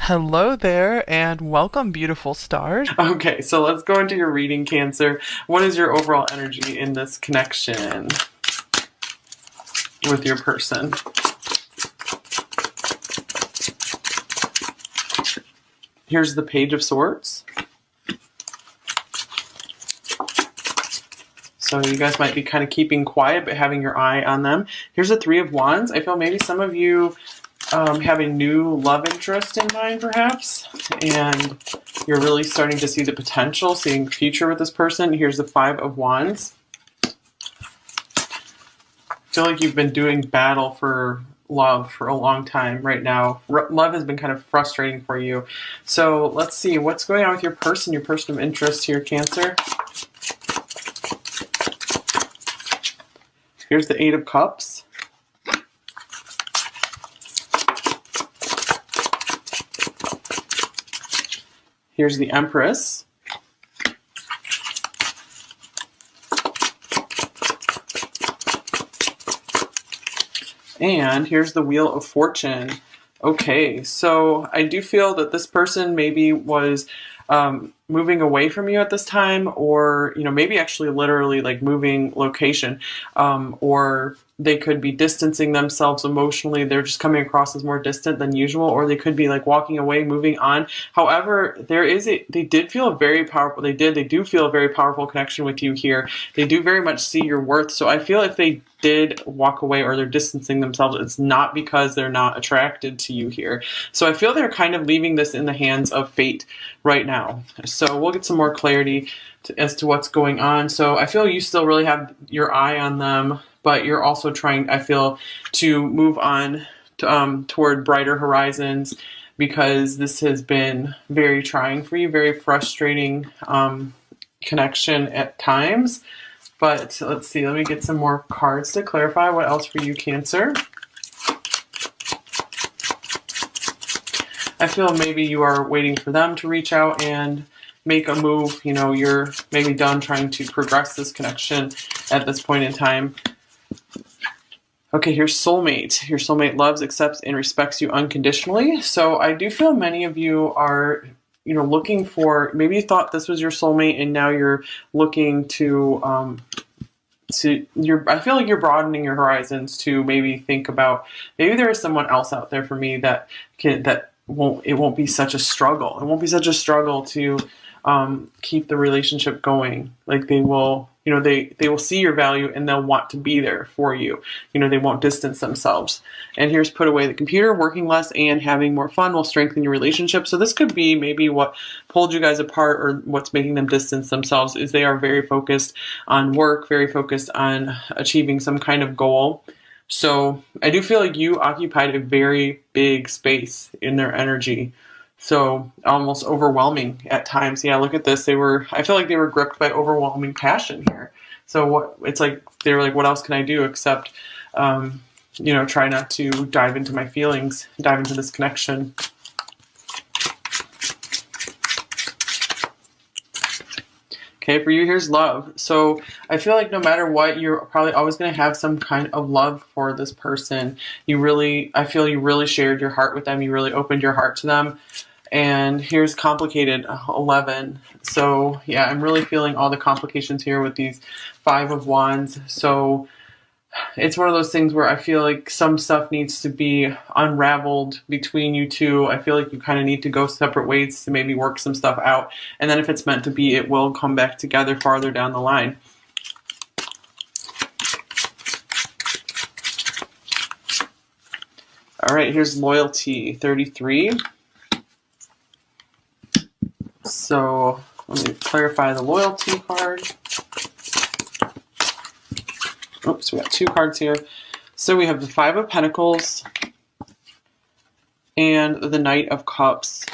Hello there, and welcome, beautiful stars. Okay, so let's go into your reading, Cancer. What is your overall energy in this connection with your person? Here's the Page of Swords. So you guys might be kind of keeping quiet, but having your eye on them. Here's the Three of Wands. I feel maybe some of you have a new love interest in mind, perhaps, and you're really starting to see the potential, seeing the future with this person. Here's the Five of Wands. I feel like you've been doing battle for love for a long time right now. Love has been kind of frustrating for you. So let's see what's going on with your person of interest here, Cancer. Here's the Eight of Cups. Here's the Empress. And here's the Wheel of Fortune. Okay, so I do feel that this person maybe was moving away from you at this time, or maybe actually literally like moving location, or they could be distancing themselves emotionally. They're just coming across as more distant than usual, or they could be like walking away, moving on. However, they did feel a very powerful, they do feel a very powerful connection with you here. They do very much see your worth. So I feel if they did walk away or they're distancing themselves, it's not because they're not attracted to you here. So I feel they're kind of leaving this in the hands of fate right now. So we'll get some more clarity as to what's going on. So I feel you still really have your eye on them, but you're also trying, I feel, to move on toward brighter horizons, because this has been very trying for you, very frustrating connection at times. But let's see, let me get some more cards to clarify what else for you, Cancer. I feel maybe you are waiting for them to reach out and make a move. You're maybe done trying to progress this connection at this point in time. Okay, here's soulmate. Your soulmate loves, accepts, and respects you unconditionally. So I do feel many of you are, looking for, maybe you thought this was your soulmate and now you're looking to I feel like you're broadening your horizons to maybe think about, maybe there is someone else out there for me that won't be such a struggle. It won't be such a struggle to keep the relationship going. Like they will see your value and they'll want to be there for you. They won't distance themselves. And here's put away the computer. Working less and having more fun will strengthen your relationship. So this could be maybe what pulled you guys apart, or what's making them distance themselves is they are very focused on work, very focused on achieving some kind of goal. So I do feel like you occupied a very big space in their energy. So almost overwhelming at times. Yeah, look at this. I feel like they were gripped by overwhelming passion here. So they were like, what else can I do except, try not to dive into my feelings, dive into this connection. Okay, for you, here's love. So I feel like no matter what, you're probably always going to have some kind of love for this person. I feel you really shared your heart with them. You really opened your heart to them. And here's complicated, 11. So yeah, I'm really feeling all the complications here with these Five of Wands. So it's one of those things where I feel like some stuff needs to be unraveled between you two. I feel like you kind of need to go separate ways to maybe work some stuff out. And then if it's meant to be, it will come back together farther down the line. All right, here's loyalty, 33. So let me clarify the loyalty card. Oops, we got two cards here. So we have the Five of Pentacles and the Knight of Cups.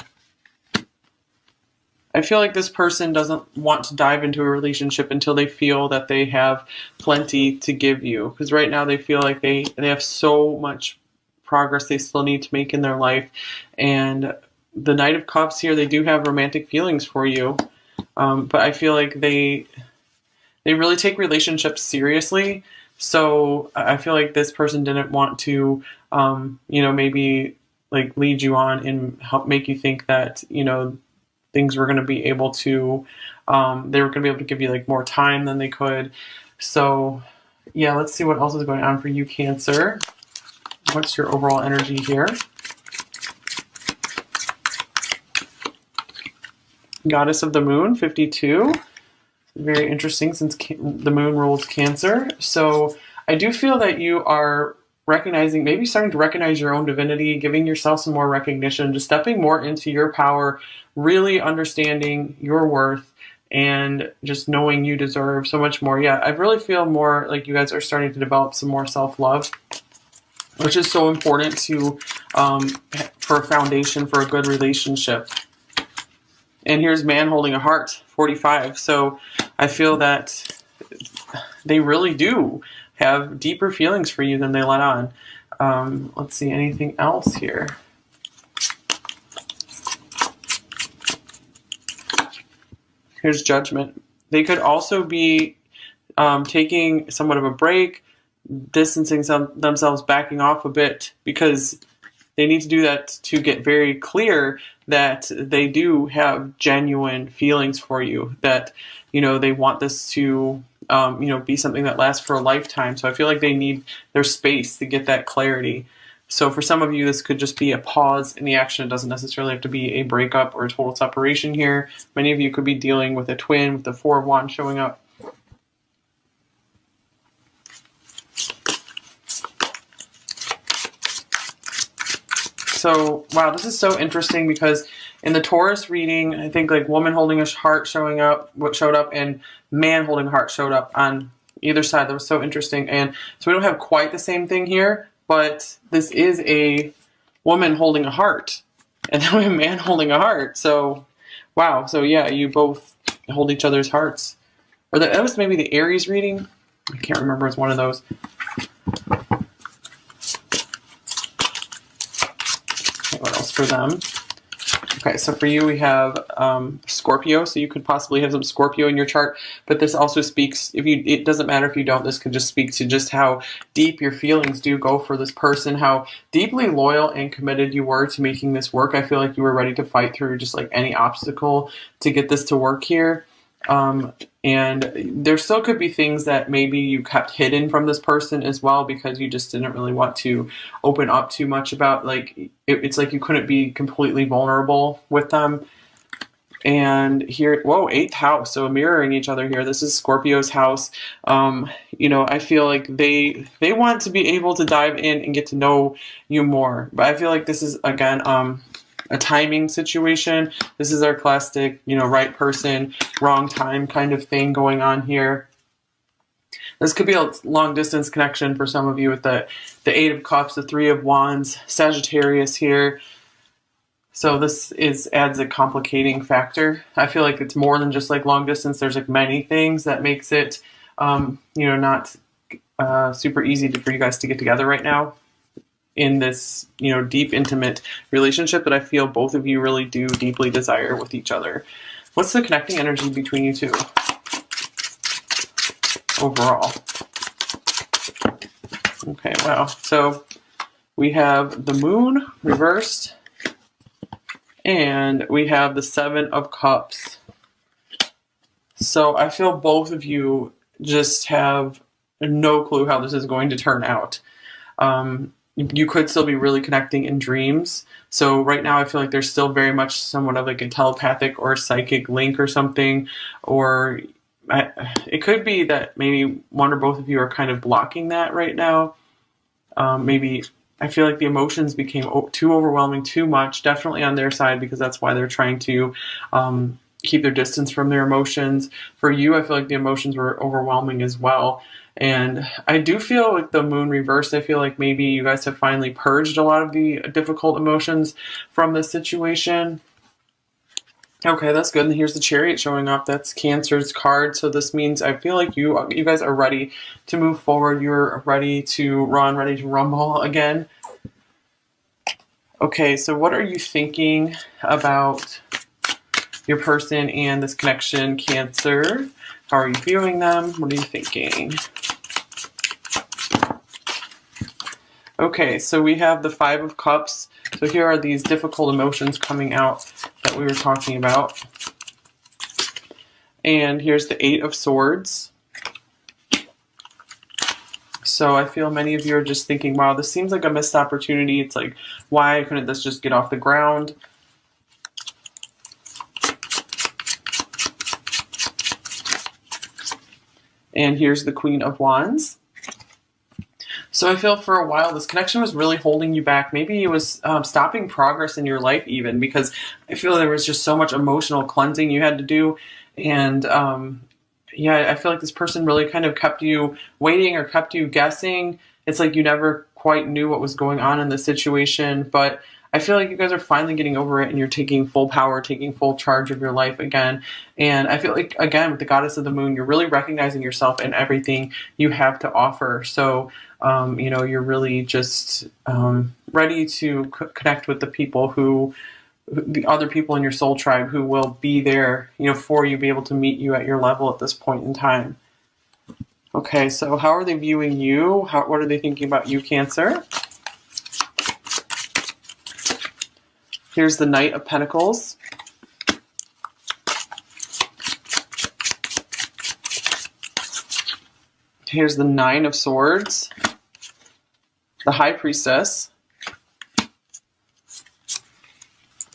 I feel like this person doesn't want to dive into a relationship until they feel that they have plenty to give you. Because right now they feel like they have so much progress they still need to make in their life. And the Knight of Cups here, they do have romantic feelings for you. But I feel like they really take relationships seriously. So I feel like this person didn't want to, maybe like lead you on and help make you think that, you know, things were going to be able to, they were going to be able to give you like more time than they could. So yeah, let's see what else is going on for you, Cancer. What's your overall energy here? Goddess of the Moon, 52. Very interesting since the moon rules Cancer. So I do feel that you are recognizing, maybe starting to recognize your own divinity, giving yourself some more recognition, just stepping more into your power, really understanding your worth, and just knowing you deserve so much more. Yeah, I really feel more like you guys are starting to develop some more self-love, which is so important to for a foundation for a good relationship. And here's man holding a heart, 45. So I feel that they really do have deeper feelings for you than they let on. Let's see, anything else here? Here's Judgment. They could also be taking somewhat of a break, distancing themselves, backing off a bit, because they need to do that to get very clear that they do have genuine feelings for you, that, you know, they want this to, you know, be something that lasts for a lifetime. So I feel like they need their space to get that clarity. So for some of you, this could just be a pause in the action. It doesn't necessarily have to be a breakup or a total separation here. Many of you could be dealing with a twin with the Four of Wands showing up. So, wow, this is so interesting because in the Taurus reading, I think like woman holding a heart showing up, what showed up, and man holding a heart showed up on either side. That was so interesting. And so we don't have quite the same thing here, but this is a woman holding a heart, and then we have a man holding a heart. So, wow. So yeah, you both hold each other's hearts. Or that was maybe the Aries reading. I can't remember. It's one of those. What else for them? Okay, so for you we have Scorpio, so you could possibly have some Scorpio in your chart, but this also speaks, it doesn't matter if you don't, this could just speak to just how deep your feelings do go for this person, how deeply loyal and committed you were to making this work. I feel like you were ready to fight through just like any obstacle to get this to work here. And there still could be things that maybe you kept hidden from this person as well, because you just didn't really want to open up too much about, like, it's like you couldn't be completely vulnerable with them. And here, whoa, 8th house, so mirroring each other here. This is Scorpio's house. You know, I feel like they want to be able to dive in and get to know you more. But I feel like this is, again, a timing situation. This is our classic, you know, right person, wrong time kind of thing going on here. This could be a long distance connection for some of you with the 8 of Cups, the 3 of Wands, Sagittarius here. So this adds a complicating factor. I feel like it's more than just like long distance. There's like many things that makes it, you know, not super easy for you guys to get together right now in this, you know, deep, intimate relationship that I feel both of you really do deeply desire with each other. What's the connecting energy between you two overall? Okay, wow. So we have the moon reversed, and we have the 7 of Cups. So I feel both of you just have no clue how this is going to turn out. You could still be really connecting in dreams. So right now I feel like there's still very much somewhat of like a telepathic or psychic link or something. Or it could be that maybe one or both of you are kind of blocking that right now. Maybe I feel like the emotions became too overwhelming, too much, definitely on their side, because that's why they're trying to keep their distance from their emotions. For you, I feel like the emotions were overwhelming as well. And I do feel like the moon reversed. I feel like maybe you guys have finally purged a lot of the difficult emotions from this situation. Okay, that's good. And here's the Chariot showing up. That's Cancer's card. So this means I feel like you guys are ready to move forward. You're ready to run, ready to rumble again. Okay, so what are you thinking about your person and this connection, Cancer? How are you viewing them? What are you thinking? Okay, so we have the Five of Cups. So here are these difficult emotions coming out that we were talking about. And here's the Eight of Swords. So I feel many of you are just thinking, wow, this seems like a missed opportunity. It's like, why couldn't this just get off the ground? And here's the Queen of Wands. So I feel for a while this connection was really holding you back. Maybe it was stopping progress in your life even, because I feel there was just so much emotional cleansing you had to do. And yeah, I feel like this person really kind of kept you waiting or kept you guessing. It's like you never quite knew what was going on in the situation, but I feel like you guys are finally getting over it and you're taking full power, taking full charge of your life again. And I feel like, again, with the Goddess of the Moon, you're really recognizing yourself and everything you have to offer. So, you know, you're really just ready to connect with the people who, the other people in your soul tribe who will be there, you know, for you, be able to meet you at your level at this point in time. Okay, so how are they viewing you? What are they thinking about you, Cancer? Here's the Knight of Pentacles. Here's the Nine of Swords. The High Priestess.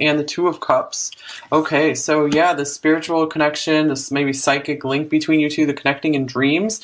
And the Two of Cups. Okay, so yeah, the spiritual connection, this maybe psychic link between you two, the connecting in dreams.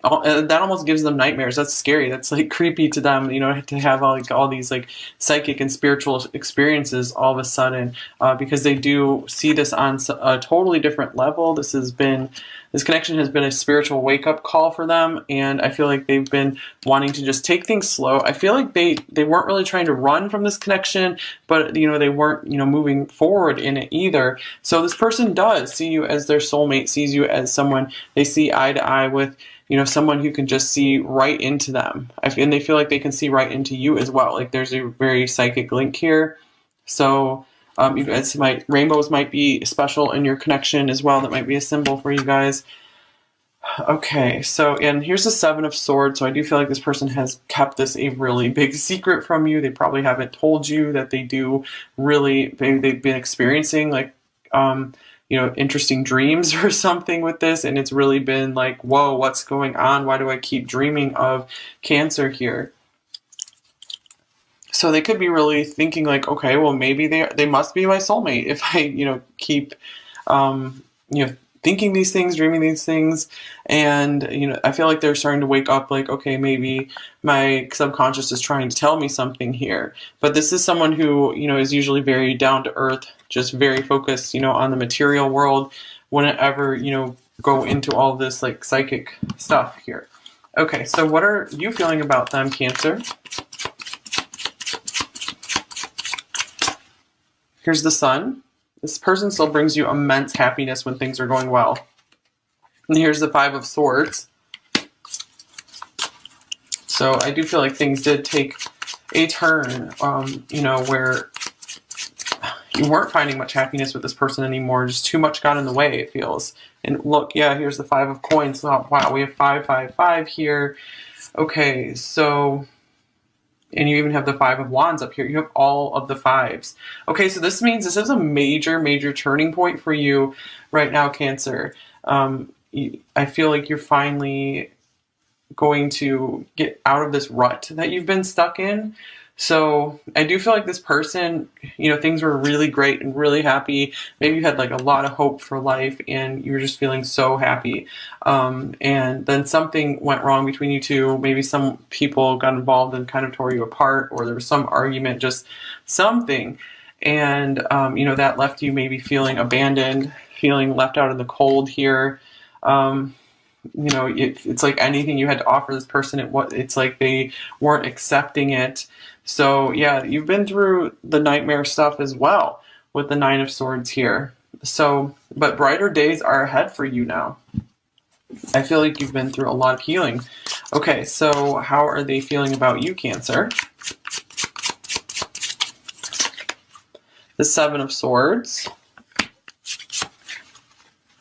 That almost gives them nightmares. That's scary. That's like creepy to them, you know, to have all these like psychic and spiritual experiences all of a sudden, because they do see this on a totally different level. This connection has been a spiritual wake up call for them, and I feel like they've been wanting to just take things slow. I feel like they weren't really trying to run from this connection, but you know, they weren't, you know, moving forward in it either. So this person does see you as their soulmate, sees you as someone they see eye to eye with, you know, someone who can just see right into them. And they feel like they can see right into you as well. Like there's a very psychic link here. So you guys rainbows might be special in your connection as well. That might be a symbol for you guys. Okay, so, and here's the Seven of Swords. So I do feel like this person has kept this a really big secret from you. They probably haven't told you that they do really, maybe they've been experiencing like, you know, interesting dreams or something with this, and it's really been like, whoa, what's going on? Why do I keep dreaming of Cancer here? So they could be really thinking like, okay, well, maybe they must be my soulmate if I, you know, keep, you know, thinking these things, dreaming these things. And, you know, I feel like they're starting to wake up like, okay, maybe my subconscious is trying to tell me something here. But this is someone who, you know, is usually very down to earth, just very focused, you know, on the material world, wouldn't ever, you know, go into all this like psychic stuff here. Okay, so what are you feeling about them, Cancer? Here's the Sun. This person still brings you immense happiness when things are going well. And here's the Five of Swords. So I do feel like things did take a turn, you know, where you weren't finding much happiness with this person anymore. Just too much got in the way, it feels. And look, yeah, here's the Five of Coins. Oh, wow, we have 5, 5, 5 here. Okay, so... and you even have the Five of Wands up here. You have all of the fives. Okay, so this means this is a major, major turning point for you right now, Cancer. I feel like you're finally going to get out of this rut that you've been stuck in. So I do feel like this person, you know, things were really great and really happy. Maybe you had like a lot of hope for life and you were just feeling so happy. And then something went wrong between you two. Maybe some people got involved and kind of tore you apart, or there was some argument, just something. And, you know, that left you maybe feeling abandoned, feeling left out in the cold here. You know, it's like anything you had to offer this person, it's like they weren't accepting it. So yeah, you've been through the nightmare stuff as well with the Nine of Swords here. So, but brighter days are ahead for you now. I feel like you've been through a lot of healing. Okay, so how are they feeling about you, Cancer? The Seven of Swords.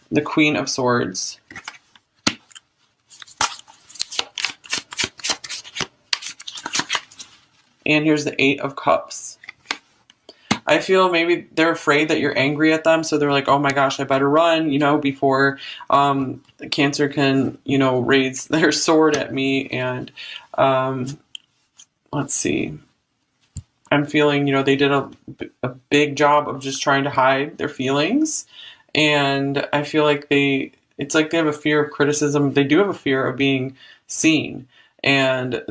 The Queen of Swords. And here's the Eight of Cups. I feel maybe they're afraid that you're angry at them, so they're like, oh my gosh, I better run, before Cancer can, raise their sword at me. And let's see. I'm feeling, they did a big job of just trying to hide their feelings. And I feel like it's like they have a fear of criticism. They do have a fear of being seen. And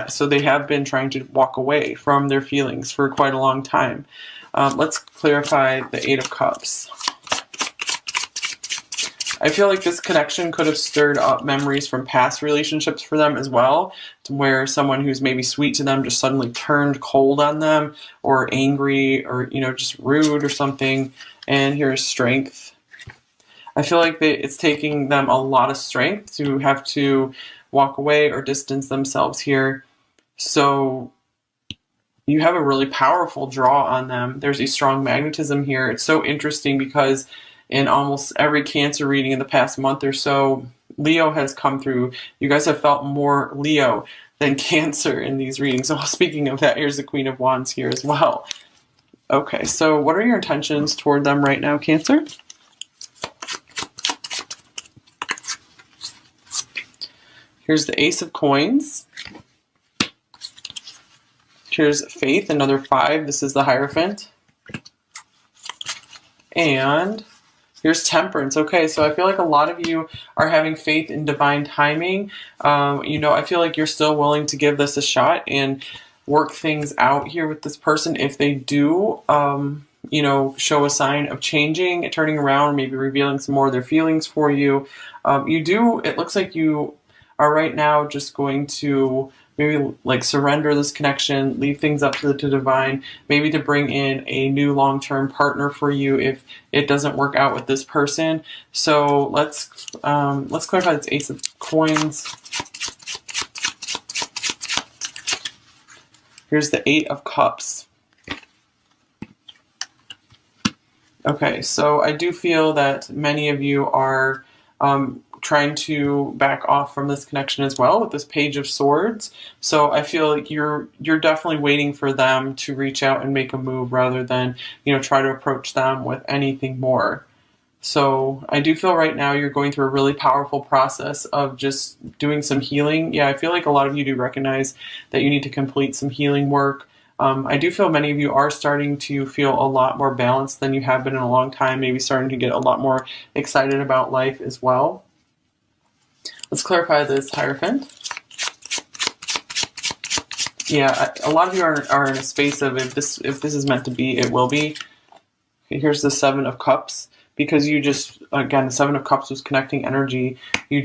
so they have been trying to walk away from their feelings for quite a long time. Let's clarify the Eight of Cups. I feel like this connection could have stirred up memories from past relationships for them as well, to where someone who's maybe sweet to them just suddenly turned cold on them, or angry, or just rude or something. And here's Strength. I feel like it's taking them a lot of strength to have to walk away or distance themselves here. So you have a really powerful draw on them. There's a strong magnetism here. It's so interesting because in almost every Cancer reading in the past month or so, Leo has come through. You guys have felt more Leo than Cancer in these readings. So speaking of that, here's the Queen of Wands here as well. Okay, so what are your intentions toward them right now, Cancer? Here's the Ace of Coins. Here's Faith, another 5. This is the Hierophant. And here's Temperance. Okay, so I feel like a lot of you are having faith in divine timing. I feel like you're still willing to give this a shot and work things out here with this person if they do, show a sign of changing, turning around, maybe revealing some more of their feelings for you. It looks like you are right now just going to maybe like surrender this connection, leave things up to the divine, maybe to bring in a new long-term partner for you if it doesn't work out with this person. So let's clarify this Ace of Coins. Here's the Eight of Cups. Okay, so I do feel that many of you are trying to back off from this connection as well with this Page of Swords. So I feel like you're definitely waiting for them to reach out and make a move rather than, try to approach them with anything more. So I do feel right now you're going through a really powerful process of just doing some healing. Yeah, I feel like a lot of you do recognize that you need to complete some healing work. I do feel many of you are starting to feel a lot more balanced than you have been in a long time, maybe starting to get a lot more excited about life as well. Let's clarify this Hierophant. Yeah, a lot of you are in a space of if this is meant to be, it will be. Okay, here's the Seven of Cups. Because the Seven of Cups was connecting energy, you've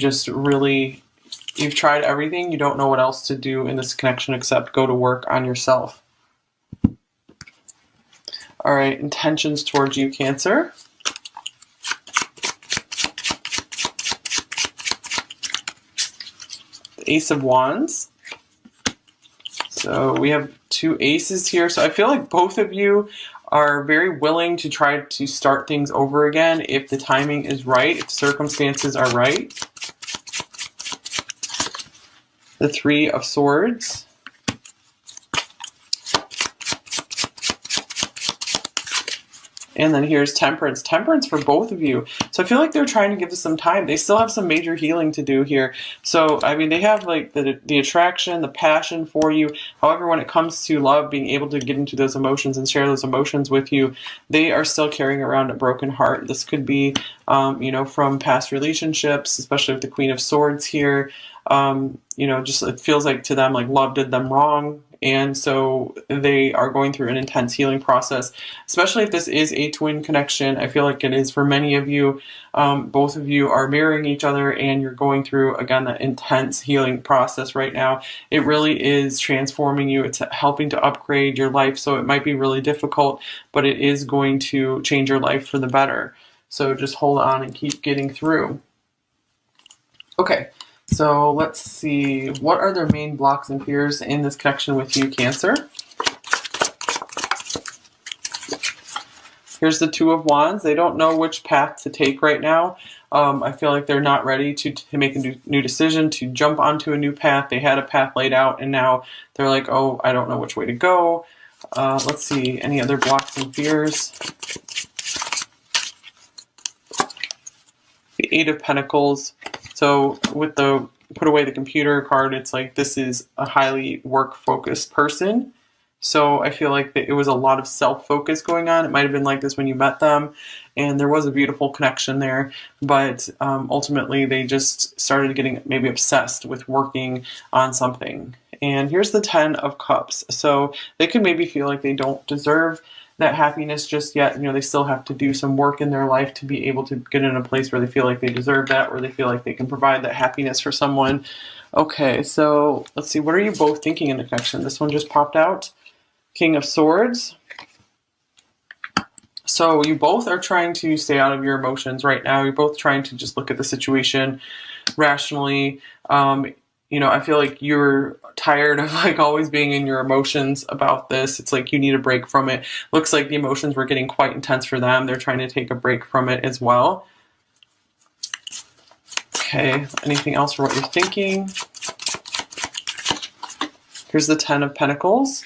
tried everything. You don't know what else to do in this connection except go to work on yourself. All right, intentions towards you, Cancer. Ace of Wands. So we have 2 aces here. So I feel like both of you are very willing to try to start things over again if the timing is right, if circumstances are right. The Three of Swords. And then here's Temperance. Temperance for both of you. So I feel like they're trying to give this some time. They still have some major healing to do here. So, I mean, they have like the attraction, the passion for you. However, when it comes to love, being able to get into those emotions and share those emotions with you, they are still carrying around a broken heart. This could be, from past relationships, especially with the Queen of Swords here. Just it feels like to them like love did them wrong. And so they are going through an intense healing process, especially if this is a twin connection. I feel like it is for many of you. Both of you are mirroring each other and you're going through, again, that intense healing process right now. It really is transforming you. It's helping to upgrade your life. So it might be really difficult, but it is going to change your life for the better. So just hold on and keep getting through. Okay. So let's see, what are their main blocks and fears in this connection with you, Cancer? Here's the Two of Wands. They don't know which path to take right now. I feel like they're not ready to make a new decision, to jump onto a new path. They had a path laid out, and now they're like, oh, I don't know which way to go. Let's see, any other blocks and fears? The Eight of Pentacles. So with the put away the computer card, it's like this is a highly work-focused person. So I feel like it was a lot of self-focus going on. It might have been like this when you met them, and there was a beautiful connection there. But ultimately, they just started getting maybe obsessed with working on something. And here's the Ten of Cups. So they could maybe feel like they don't deserve that happiness just yet. You know, they still have to do some work in their life to be able to get in a place where they feel like they deserve that, where they feel like they can provide that happiness for someone. Okay, so let's see. What are you both thinking in the connection? This one just popped out. King of Swords. So you both are trying to stay out of your emotions right now. You're both trying to just look at the situation rationally. You know, I feel like you're tired of like always being in your emotions about this. It's like you need a break from it. Looks like the emotions were getting quite intense for them. They're trying to take a break from it as well. Okay, anything else for what you're thinking? Here's the Ten of Pentacles.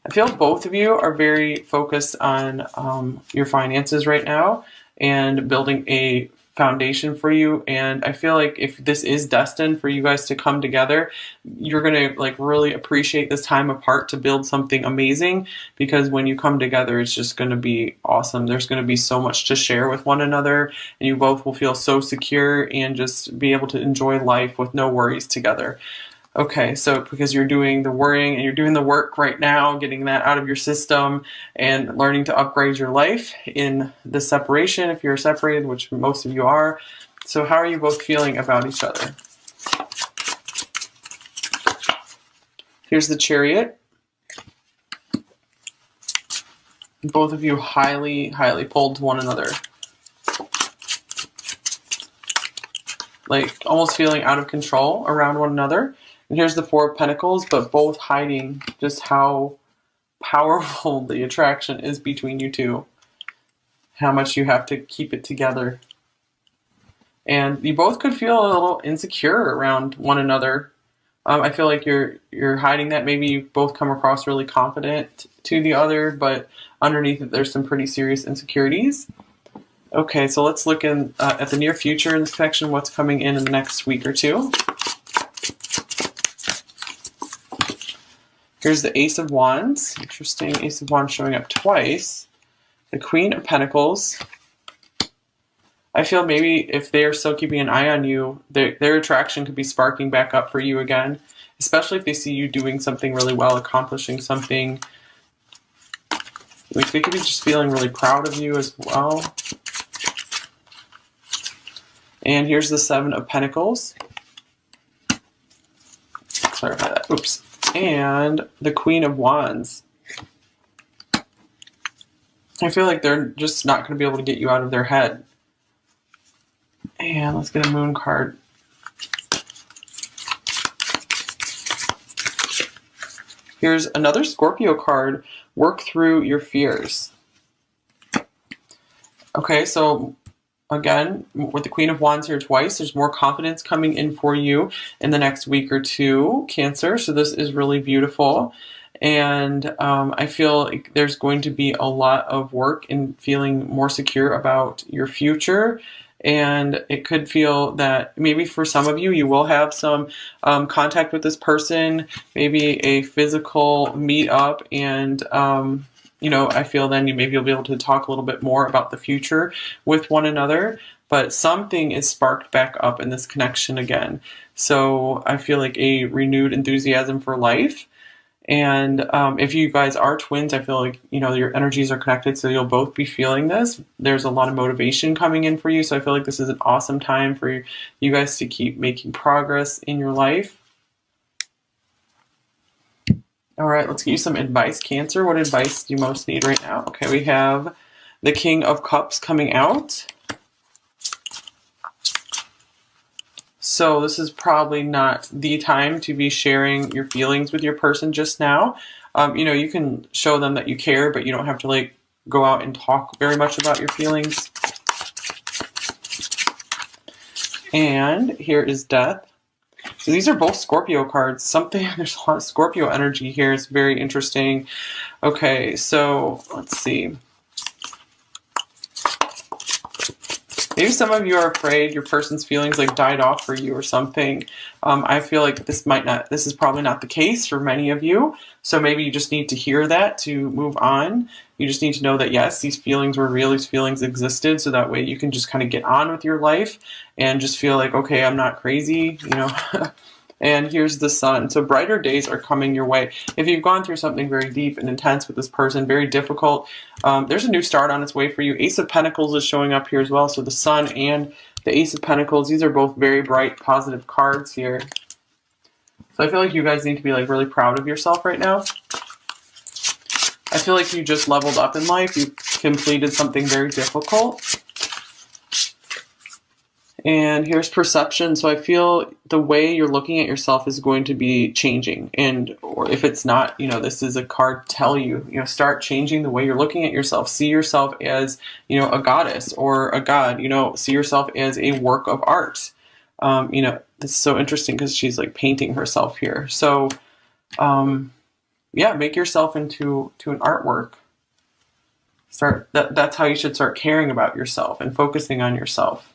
I feel both of you are very focused on your finances right now and building a foundation for you. And I feel like if this is destined for you guys to come together, you're going to like really appreciate this time apart to build something amazing, because when you come together, it's just going to be awesome. There's going to be so much to share with one another, and you both will feel so secure and just be able to enjoy life with no worries together. Okay, so because you're doing the worrying and you're doing the work right now, getting that out of your system and learning to upgrade your life in the separation, if you're separated, which most of you are. So how are you both feeling about each other? Here's the Chariot. Both of you highly, highly pulled to one another. Like almost feeling out of control around one another. And here's the Four of Pentacles, but both hiding just how powerful the attraction is between you two. How much you have to keep it together. And you both could feel a little insecure around one another. I feel like you're hiding that. Maybe you both come across really confident to the other, but underneath it there's some pretty serious insecurities. Okay, so let's look in at the near future in this connection, what's coming in the next week or two. Here's the Ace of Wands. Interesting, Ace of Wands showing up twice. The Queen of Pentacles. I feel maybe if they are still keeping an eye on you, their attraction could be sparking back up for you again, especially if they see you doing something really well, accomplishing something. Like they could be just feeling really proud of you as well. And here's the Seven of Pentacles. Clarify that. Oops. And the Queen of Wands. I feel like they're just not going to be able to get you out of their head. And let's get a Moon card. Here's another Scorpio card. Work through your fears. Okay, so again, with the Queen of Wands here twice, there's more confidence coming in for you in the next week or two, Cancer. So this is really beautiful. And I feel like there's going to be a lot of work in feeling more secure about your future. And it could feel that maybe for some of you, you will have some contact with this person, maybe a physical meet up, and you know, I feel then maybe you'll be able to talk a little bit more about the future with one another, but something is sparked back up in this connection again. So I feel like a renewed enthusiasm for life. And if you guys are twins, I feel like, you know, your energies are connected, so you'll both be feeling this. There's a lot of motivation coming in for you, so I feel like this is an awesome time for you guys to keep making progress in your life. All right, let's get you some advice, Cancer. What advice do you most need right now? Okay, we have the King of Cups coming out. So this is probably not the time to be sharing your feelings with your person just now. You know, you can show them that you care, but you don't have to like go out and talk very much about your feelings. And here is Death. So these are both Scorpio cards. There's a lot of Scorpio energy here. It's very interesting. Okay, so let's see. Maybe some of you are afraid your person's feelings like died off for you or something. I feel like this is probably not the case for many of you. So maybe you just need to hear that to move on. You just need to know that yes, these feelings were real, these feelings existed. So that way you can just kind of get on with your life and just feel like, okay, I'm not crazy, you know. And here's the Sun. So brighter days are coming your way. If you've gone through something very deep and intense with this person, very difficult, there's a new start on its way for you. Ace of Pentacles is showing up here as well. So the Sun and the Ace of Pentacles, these are both very bright, positive cards here. So I feel like you guys need to be like really proud of yourself right now. I feel like you just leveled up in life. You completed something very difficult. And here's Perception. So I feel the way you're looking at yourself is going to be changing. And or if it's not, you know, this is a card tell you, start changing the way you're looking at yourself. See yourself as, a goddess or a god, see yourself as a work of art. It's so interesting because she's like painting herself here. So, yeah, make yourself into an artwork. That's how you should start caring about yourself and focusing on yourself.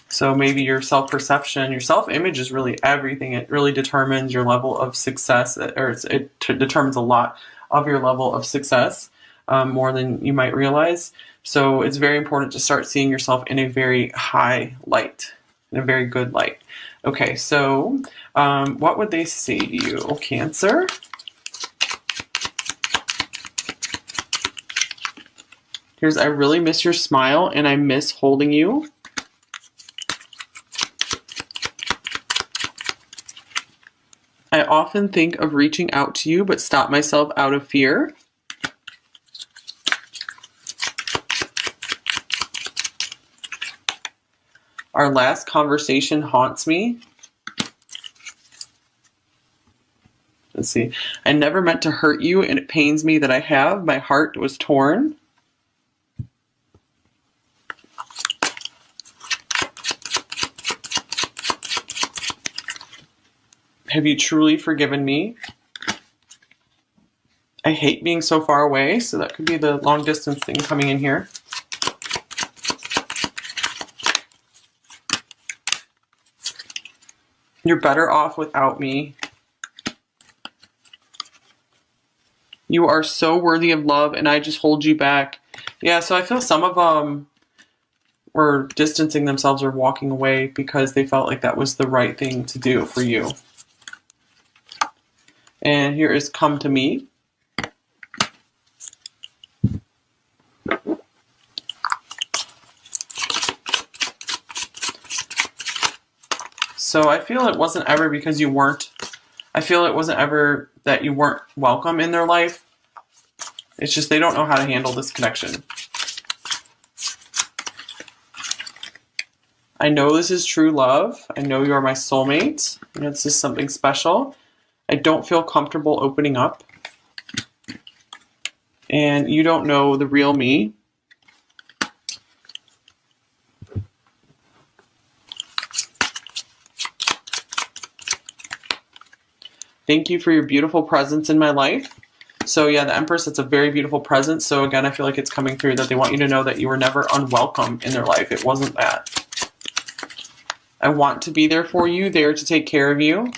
So maybe your self-perception, your self-image is really everything. It really determines your level of success, or it determines a lot of your level of success, more than you might realize. So it's very important to start seeing yourself in a very high light, in a very good light. Okay, so what would they say to you, Cancer? Here's, I really miss your smile and I miss holding you. I often think of reaching out to you, but stop myself out of fear. Our last conversation haunts me. Let's see. I never meant to hurt you, and it pains me that I have. My heart was torn. Have you truly forgiven me? I hate being so far away, so that could be the long distance thing coming in here. You're better off without me. You are so worthy of love, and I just hold you back. Yeah, so I feel some of them were distancing themselves or walking away because they felt like that was the right thing to do for you. And here is Come to Me. So I feel it wasn't ever because you weren't, I feel it wasn't ever that you weren't welcome in their life. It's just they don't know how to handle this connection. I know this is true love. I know you are my soulmate. This is something special. I don't feel comfortable opening up. And you don't know the real me. Thank you for your beautiful presence in my life. So yeah, the Empress, it's a very beautiful presence. So again, I feel like it's coming through that they want you to know that you were never unwelcome in their life. It wasn't that. I want to be there for you, there to take care of you.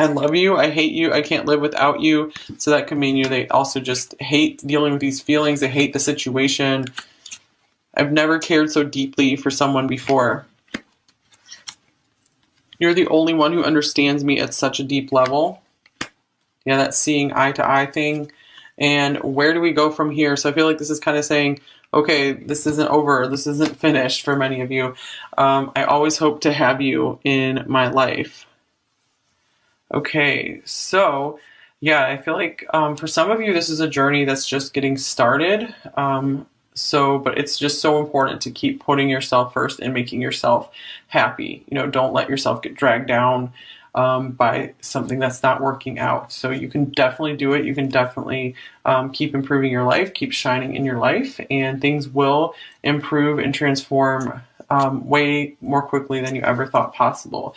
I love you, I hate you, I can't live without you. So that could mean they also just hate dealing with these feelings, they hate the situation. I've never cared so deeply for someone before. You're the only one who understands me at such a deep level. Yeah, that seeing eye to eye thing. And where do we go from here? So I feel like this is kind of saying, okay, this isn't over, this isn't finished for many of you. I always hope to have you in my life. Okay, so yeah, I feel like for some of you, this is a journey that's just getting started. But it's just so important to keep putting yourself first and making yourself happy. Don't let yourself get dragged down by something that's not working out. So you can definitely do it. You can definitely keep improving your life, keep shining in your life, and things will improve and transform way more quickly than you ever thought possible.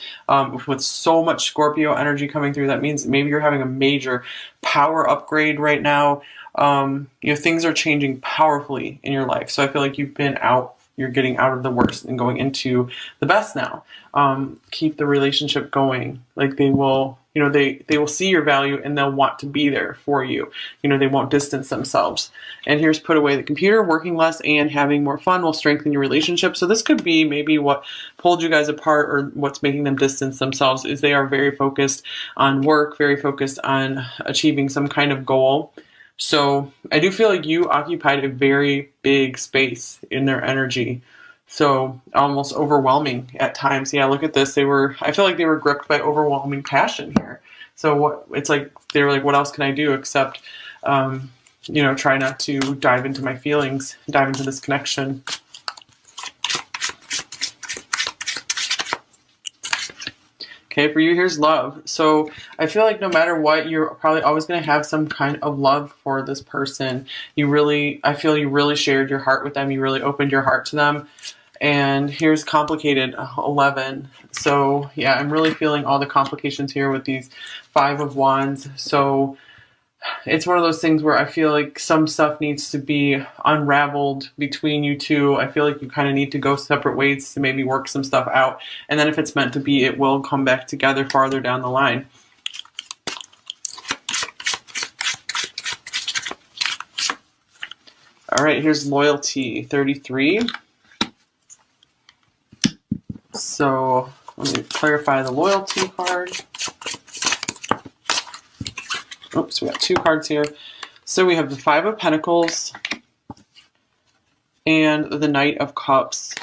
With so much Scorpio energy coming through, that means maybe you're having a major power upgrade right now. Things are changing powerfully in your life. So I feel like you're getting out of the worst and going into the best now. Keep the relationship going. Like they will see your value and they'll want to be there for you. They won't distance themselves. And here's put away the computer. Working less and having more fun will strengthen your relationship. So this could be maybe what pulled you guys apart, or what's making them distance themselves is they are very focused on work, very focused on achieving some kind of goal. So I do feel like you occupied a very big space in their energy. So almost overwhelming at times. Yeah, look at this. I feel like they were gripped by overwhelming passion here. So they were like, what else can I do except, try not to dive into my feelings, dive into this connection. Okay, for you, here's love. So I feel like no matter what, you're probably always going to have some kind of love for this person. I feel you really shared your heart with them. You really opened your heart to them. And here's complicated 11. So yeah, I'm really feeling all the complications here with these 5 of Wands. So it's one of those things where I feel like some stuff needs to be unraveled between you two. I feel like you kind of need to go separate ways to maybe work some stuff out. And then if it's meant to be, it will come back together farther down the line. All right, here's loyalty, 33. So let me clarify the loyalty card. Oops, we got 2 cards here. So we have the 5 of Pentacles and the Knight of Cups.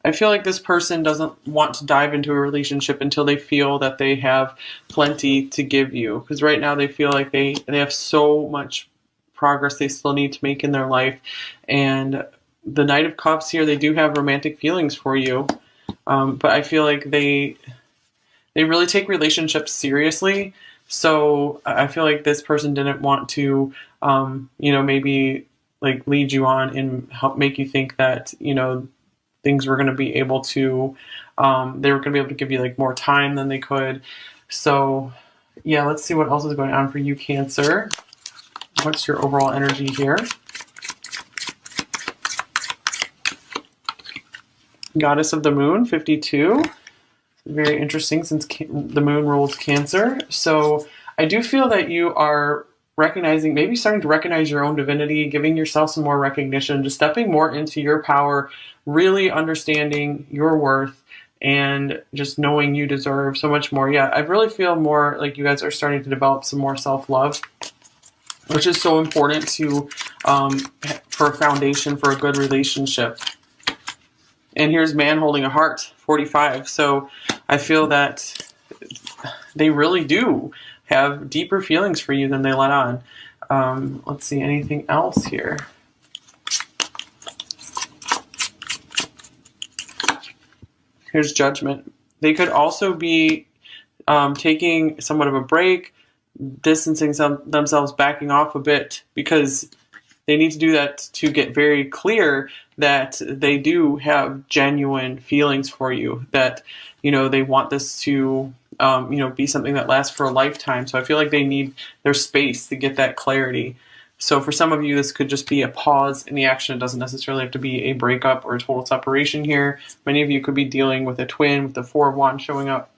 I feel like this person doesn't want to dive into a relationship until they feel that they have plenty to give you. Because right now they feel like they have so much progress they still need to make in their life. And the Knight of Cups here, they do have romantic feelings for you. But I feel like they really take relationships seriously. So I feel like this person didn't want to, maybe like lead you on and help make you think that, things were going to be able to, they were going to be able to give you like more time than they could. So yeah, let's see what else is going on for you, Cancer. What's your overall energy here? Goddess of the Moon, 52. Very interesting since the moon rules Cancer. So I do feel that you are maybe starting to recognize your own divinity, giving yourself some more recognition, just stepping more into your power, really understanding your worth, and just knowing you deserve so much more. Yeah, I really feel more like you guys are starting to develop some more self-love, which is so important for a foundation for a good relationship. And here's man holding a heart, 45. So I feel that they really do have deeper feelings for you than they let on. Let's see, anything else here? Here's Judgment. They could also be taking somewhat of a break, distancing themselves, backing off a bit, because they need to do that to get very clear that they do have genuine feelings for you, that, they want this to, be something that lasts for a lifetime. So I feel like they need their space to get that clarity. So for some of you, this could just be a pause in the action. It doesn't necessarily have to be a breakup or a total separation here. Many of you could be dealing with a twin with the 4 of Wands showing up.